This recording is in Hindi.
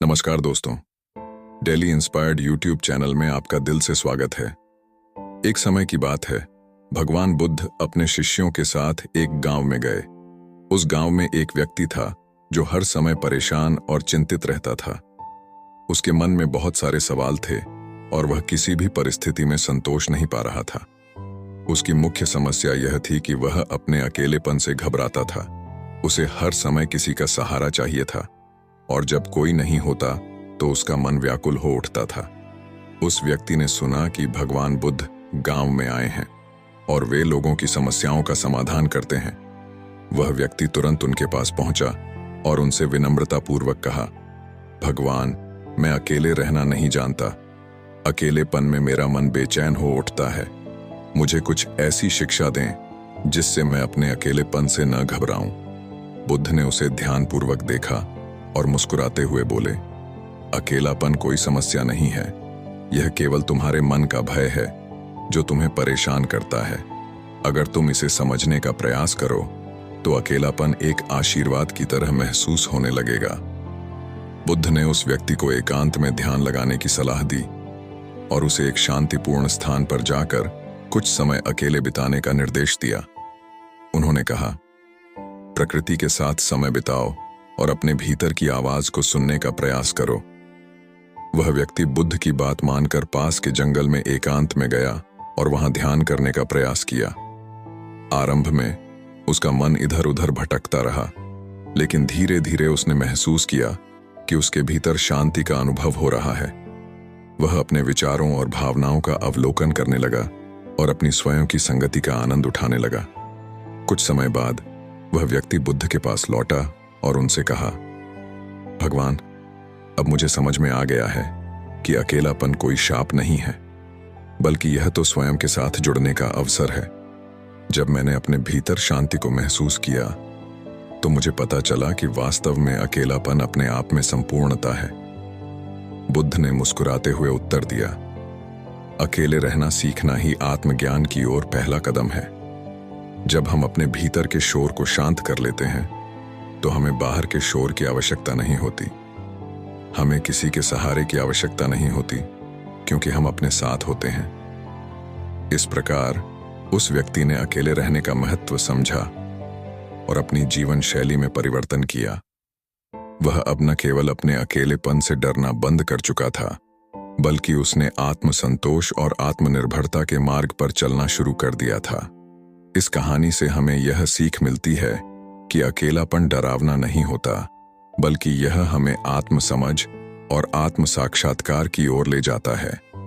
नमस्कार दोस्तों, डेली इंस्पायर्ड यूट्यूब चैनल में आपका दिल से स्वागत है। एक समय की बात है, भगवान बुद्ध अपने शिष्यों के साथ एक गांव में गए। उस गांव में एक व्यक्ति था जो हर समय परेशान और चिंतित रहता था। उसके मन में बहुत सारे सवाल थे और वह किसी भी परिस्थिति में संतोष नहीं पा रहा था। उसकी मुख्य समस्या यह थी कि वह अपने अकेलेपन से घबराता था। उसे हर समय किसी का सहारा चाहिए था और जब कोई नहीं होता तो उसका मन व्याकुल हो उठता था। उस व्यक्ति ने सुना कि भगवान बुद्ध गांव में आए हैं और वे लोगों की समस्याओं का समाधान करते हैं। वह व्यक्ति तुरंत उनके पास पहुंचा और उनसे विनम्रतापूर्वक कहा, भगवान, मैं अकेले रहना नहीं जानता। अकेलेपन में मेरा मन बेचैन हो उठता है। मुझे कुछ ऐसी शिक्षा दें जिससे मैं अपने अकेलेपन से न घबराऊं। बुद्ध ने उसे ध्यानपूर्वक देखा और मुस्कुराते हुए बोले, अकेलापन कोई समस्या नहीं है। यह केवल तुम्हारे मन का भय है जो तुम्हें परेशान करता है। अगर तुम इसे समझने का प्रयास करो तो अकेलापन एक आशीर्वाद की तरह महसूस होने लगेगा। बुद्ध ने उस व्यक्ति को एकांत में ध्यान लगाने की सलाह दी और उसे एक शांतिपूर्ण स्थान पर जाकर कुछ समय अकेले बिताने का निर्देश दिया। उन्होंने कहा, प्रकृति के साथ समय बिताओ और अपने भीतर की आवाज को सुनने का प्रयास करो। वह व्यक्ति बुद्ध की बात मानकर पास के जंगल में एकांत में गया और वहां ध्यान करने का प्रयास किया। आरंभ में उसका मन इधर उधर भटकता रहा, लेकिन धीरे धीरे उसने महसूस किया कि उसके भीतर शांति का अनुभव हो रहा है। वह अपने विचारों और भावनाओं का अवलोकन करने लगा और अपनी स्वयं की संगति का आनंद उठाने लगा। कुछ समय बाद वह व्यक्ति बुद्ध के पास लौटा और उनसे कहा, भगवान, अब मुझे समझ में आ गया है कि अकेलापन कोई शाप नहीं है, बल्कि यह तो स्वयं के साथ जुड़ने का अवसर है। जब मैंने अपने भीतर शांति को महसूस किया तो मुझे पता चला कि वास्तव में अकेलापन अपने आप में संपूर्णता है। बुद्ध ने मुस्कुराते हुए उत्तर दिया, अकेले रहना सीखना ही आत्मज्ञान की ओर पहला कदम है। जब हम अपने भीतर के शोर को शांत कर लेते हैं तो हमें बाहर के शोर की आवश्यकता नहीं होती। हमें किसी के सहारे की आवश्यकता नहीं होती, क्योंकि हम अपने साथ होते हैं। इस प्रकार उस व्यक्ति ने अकेले रहने का महत्व समझा और अपनी जीवन शैली में परिवर्तन किया। वह अब न केवल अपने अकेलेपन से डरना बंद कर चुका था, बल्कि उसने आत्मसंतोष और आत्मनिर्भरता के मार्ग पर चलना शुरू कर दिया था। इस कहानी से हमें यह सीख मिलती है कि अकेलापन डरावना नहीं होता, बल्कि यह हमें आत्मसमझ और आत्म साक्षात्कार की ओर ले जाता है।